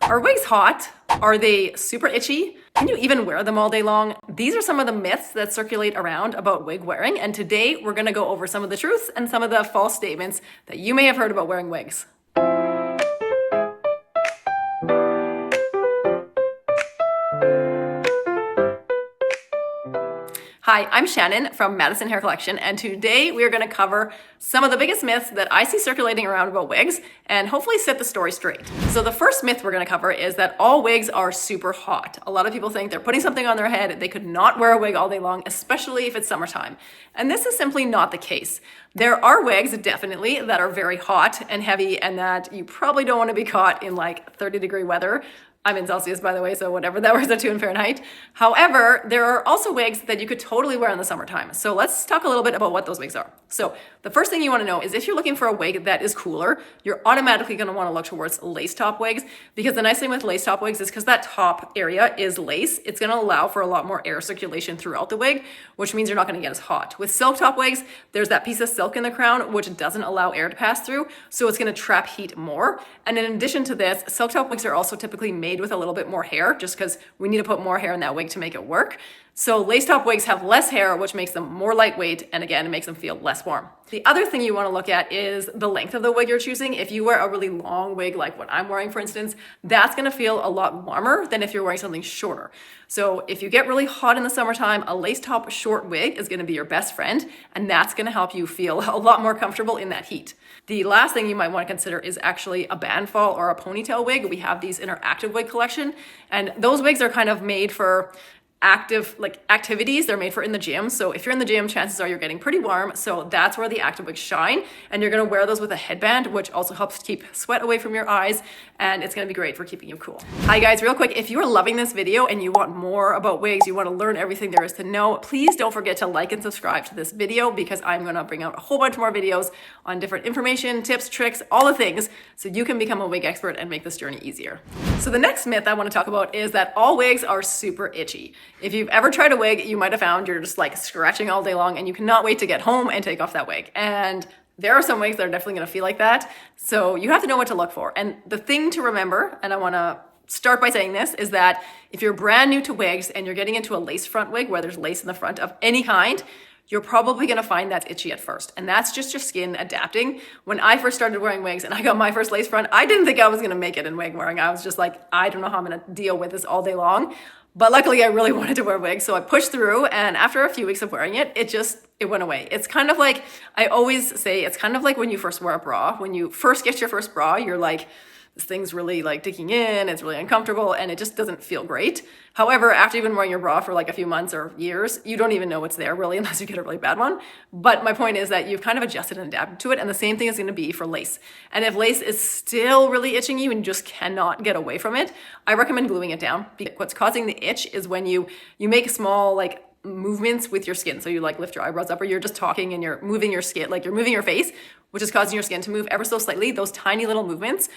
Are wigs hot? Are they super itchy? Can you even wear them all day long? These are some of the myths that circulate around about wig wearing, and today we're gonna go over some of the truths and some of the false statements that you may have heard about wearing wigs. Hi, I'm Shannon from Madison Hair Collection, and today we are going to cover some of the biggest myths that I see circulating around about wigs and hopefully set the story straight. So the first myth we're going to cover is that all wigs are super hot. A lot of people think they're putting something on their head, they could not wear a wig all day long, especially if it's summertime. And this is simply not the case. There are wigs, definitely, that are very hot and heavy and that you probably don't want to be caught in like 30-degree weather. I'm in Celsius, by the way, so whatever that works out to in Fahrenheit. However, there are also wigs that you could totally wear in the summertime. So let's talk a little bit about what those wigs are. So the first thing you want to know is if you're looking for a wig that is cooler, you're automatically going to want to look towards lace top wigs, because the nice thing with lace top wigs is because that top area is lace, it's going to allow for a lot more air circulation throughout the wig, which means you're not going to get as hot. With silk top wigs, there's that piece of silk in the crown, which doesn't allow air to pass through, so it's going to trap heat more. And in addition to this, silk top wigs are also typically made with a little bit more hair, just because we need to put more hair in that wig to make it work. So lace top wigs have less hair, which makes them more lightweight, and again, it makes them feel less warm. The other thing you want to look at is the length of the wig you're choosing. If you wear a really long wig, like what I'm wearing, for instance, that's going to feel a lot warmer than if you're wearing something shorter. So if you get really hot in the summertime, a lace top short wig is going to be your best friend, and that's going to help you feel a lot more comfortable in that heat. The last thing you might want to consider is actually a band fall or a ponytail wig. We have these in our active wig collection, and those wigs are kind of made for activities. They're made for in the gym. So if you're in the gym, chances are you're getting pretty warm. So that's where the active wigs shine. And you're going to wear those with a headband, which also helps keep sweat away from your eyes. And it's going to be great for keeping you cool. Hi guys, real quick, if you are loving this video and you want more about wigs, you want to learn everything there is to know, please don't forget to like and subscribe to this video, because I'm going to bring out a whole bunch more videos on different information, tips, tricks, all the things, so you can become a wig expert and make this journey easier. So the next myth I want to talk about is that all wigs are super itchy. If you've ever tried a wig, you might have found you're just like scratching all day long and you cannot wait to get home and take off that wig. And there are some wigs that are definitely going to feel like that. So you have to know what to look for. And the thing to remember, and I want to start by saying this, is that if you're brand new to wigs and you're getting into a lace front wig where there's lace in the front of any kind, you're probably going to find that's itchy at first. And that's just your skin adapting. When I first started wearing wigs and I got my first lace front, I didn't think I was going to make it in wig wearing. I was just like, I don't know how I'm going to deal with this all day long. But luckily I really wanted to wear wigs, so I pushed through, and after a few weeks of wearing it, it went away. It's kind of like, I always say, it's kind of like when you first wear a bra. When you first get your first bra, you're like, this thing's really like digging in, it's really uncomfortable, and it just doesn't feel great. However, after you've been wearing your bra for like a few months or years, you don't even know it's there really, unless you get a really bad one. But my point is that you've kind of adjusted and adapted to it, and the same thing is going to be for lace. And if lace is still really itching you and you just cannot get away from it, I recommend gluing it down. Because what's causing the itch is when you make small like movements with your skin. So you like lift your eyebrows up, or you're just talking and you're moving your skin, like you're moving your face, which is causing your skin to move ever so slightly. Those tiny little movements,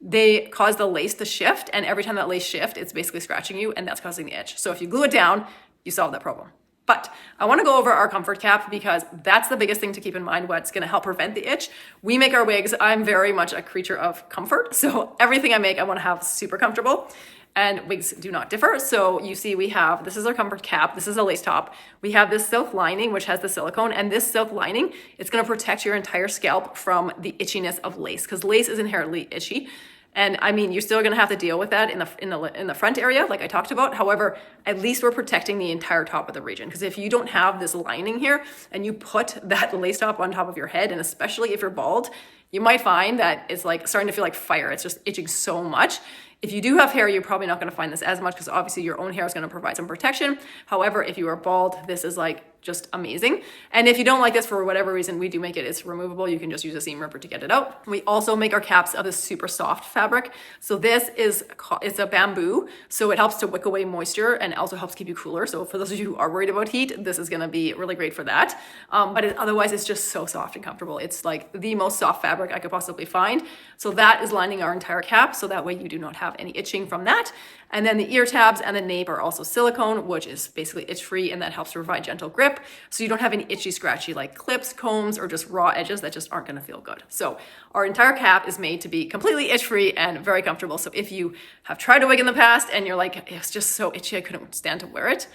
they cause the lace to shift, and every time that lace shifts, it's basically scratching you, and that's causing the itch. So if you glue it down, you solve that problem. But I want to go over our comfort cap, because that's the biggest thing to keep in mind, what's going to help prevent the itch. We make our wigs, I'm very much a creature of comfort, so everything I make I want to have super comfortable. And wigs do not differ. So you see this is our comfort cap, this is a lace top. We have this silk lining, which has the silicone, and this silk lining, it's gonna protect your entire scalp from the itchiness of lace, because lace is inherently itchy. And I mean, you're still gonna have to deal with that in the front area, like I talked about. However, at least we're protecting the entire top of the region. Because if you don't have this lining here and you put that lace top on top of your head, and especially if you're bald, you might find that it's like starting to feel like fire. It's just itching so much. If you do have hair, you're probably not going to find this as much, because obviously your own hair is going to provide some protection. However, if you are bald, this is like just amazing. And if you don't like this for whatever reason, we do make it, it's removable. You can just use a seam ripper to get it out. We also make our caps of this super soft fabric. So it's a bamboo. So it helps to wick away moisture and also helps keep you cooler. So for those of you who are worried about heat, this is going to be really great for that. But otherwise it's just so soft and comfortable. It's like the most soft fabric I could possibly find. So that is lining our entire cap. So that way you do not have any itching from that. And then the ear tabs and the nape are also silicone, which is basically itch free, and that helps to provide gentle grip. grip, so you don't have any itchy, scratchy like clips, combs, or just raw edges that just aren't gonna feel good. So our entire cap is made to be completely itch-free and very comfortable. So if you have tried a wig in the past and you're like, it's just so itchy, I couldn't stand to wear it,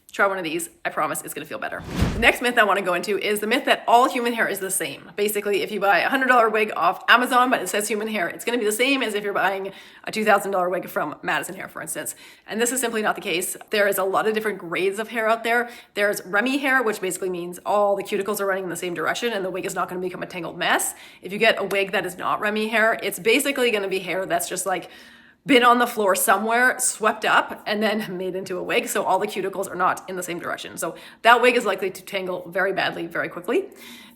try one of these. I promise it's gonna feel better. The next myth I wanna go into is the myth that all human hair is the same. Basically, if you buy a $100 wig off Amazon, but it says human hair, it's gonna be the same as if you're buying a $2,000 wig from Madison Hair, for instance. And this is simply not the case. There is a lot of different grades of hair out there. There's Remy hair, which basically means all the cuticles are running in the same direction and the wig is not gonna become a tangled mess. If you get a wig that is not Remy hair, it's basically gonna be hair that's just like been on the floor somewhere, swept up, and then made into a wig, so all the cuticles are not in the same direction. So that wig is likely to tangle very badly, very quickly.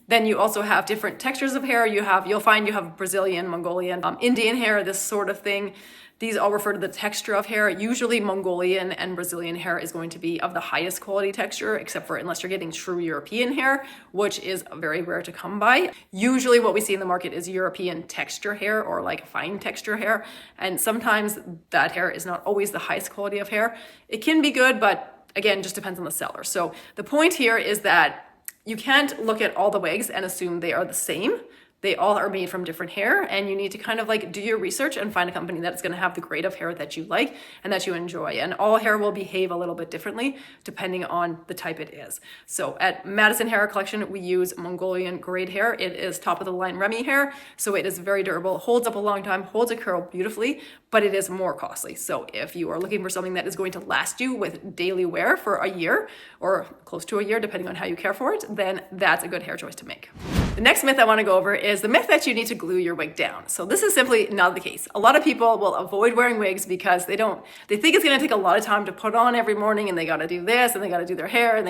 Then you also have different textures of hair. You'll find you have Brazilian, Mongolian, Indian hair, this sort of thing. These all refer to the texture of hair. Usually Mongolian and Brazilian hair is going to be of the highest quality texture, except for unless you're getting true European hair, which is very rare to come by. Usually what we see in the market is European texture hair or like fine texture hair. And sometimes that hair is not always the highest quality of hair. It can be good, but again, just depends on the seller. So the point here is that you can't look at all the wigs and assume they are the same. They all are made from different hair, and you need to kind of like do your research and find a company that's gonna have the grade of hair that you like and that you enjoy. And all hair will behave a little bit differently depending on the type it is. So at Madison Hair Collection, we use Mongolian grade hair. It is top of the line Remy hair, so it is very durable, holds up a long time, holds a curl beautifully, but it is more costly. So if you are looking for something that is going to last you with daily wear for a year or close to a year, depending on how you care for it, then that's a good hair choice to make. The next myth I wanna go over is the myth that you need to glue your wig down. So this is simply not the case. A lot of people will avoid wearing wigs because they think it's gonna take a lot of time to put on every morning and they gotta do this and they gotta do their hair and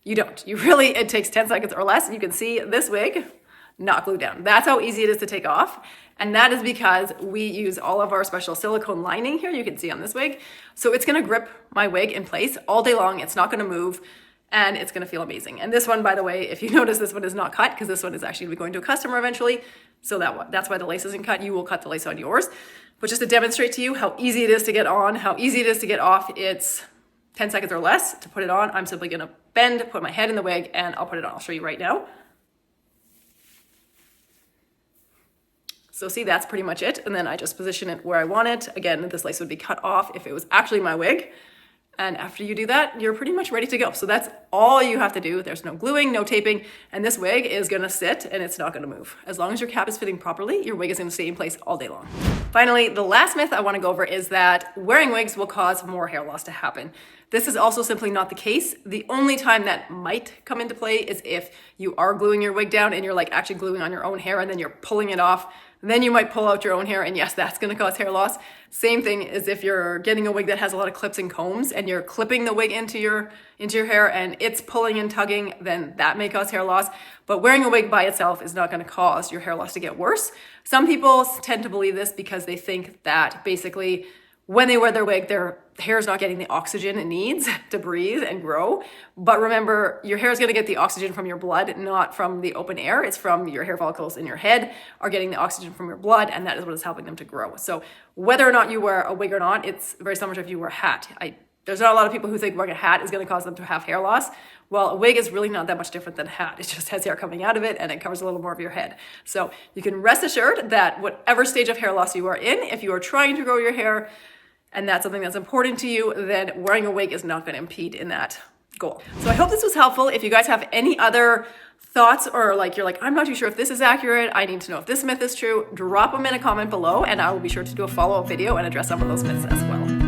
you don't. It takes 10 seconds or less. You can see this wig not glued down. That's how easy it is to take off. And that is because we use all of our special silicone lining here, you can see on this wig. So it's gonna grip my wig in place all day long. It's not gonna move. And it's gonna feel amazing. And this one, by the way, if you notice, this one is not cut because this one is actually going to a customer eventually. So that's why the lace isn't cut. You will cut the lace on yours. But just to demonstrate to you how easy it is to get on, how easy it is to get off, it's 10 seconds or less to put it on. I'm simply gonna bend, put my head in the wig, and I'll put it on. I'll show you right now. So see, that's pretty much it. And then I just position it where I want it. Again, this lace would be cut off if it was actually my wig. And after you do that, you're pretty much ready to go. So that's all you have to do. There's no gluing, no taping, and this wig is gonna sit and it's not gonna move. As long as your cap is fitting properly, your wig is gonna stay in place all day long. Finally, the last myth I wanna go over is that wearing wigs will cause more hair loss to happen. This is also simply not the case. The only time that might come into play is if you are gluing your wig down and you're like actually gluing on your own hair and then you're pulling it off. Then you might pull out your own hair, and yes, that's gonna cause hair loss. Same thing as if you're getting a wig that has a lot of clips and combs and you're clipping the wig into your hair and it's pulling and tugging, then that may cause hair loss. But wearing a wig by itself is not gonna cause your hair loss to get worse. Some people tend to believe this because they think that basically when they wear their wig, their hair is not getting the oxygen it needs to breathe and grow. But remember, your hair is gonna get the oxygen from your blood, not from the open air. It's from your hair follicles in your head are getting the oxygen from your blood, and that is what is helping them to grow. So whether or not you wear a wig or not, it's very similar to if you wear a hat. There's not a lot of people who think wearing a hat is gonna cause them to have hair loss. Well, a wig is really not that much different than a hat. It just has hair coming out of it and it covers a little more of your head. So you can rest assured that whatever stage of hair loss you are in, if you are trying to grow your hair, and that's something that's important to you, then wearing a wig is not gonna impede in that goal. So I hope this was helpful. If you guys have any other thoughts or you're like, I'm not too sure if this is accurate, I need to know if this myth is true, drop them in a comment below and I will be sure to do a follow-up video and address some of those myths as well.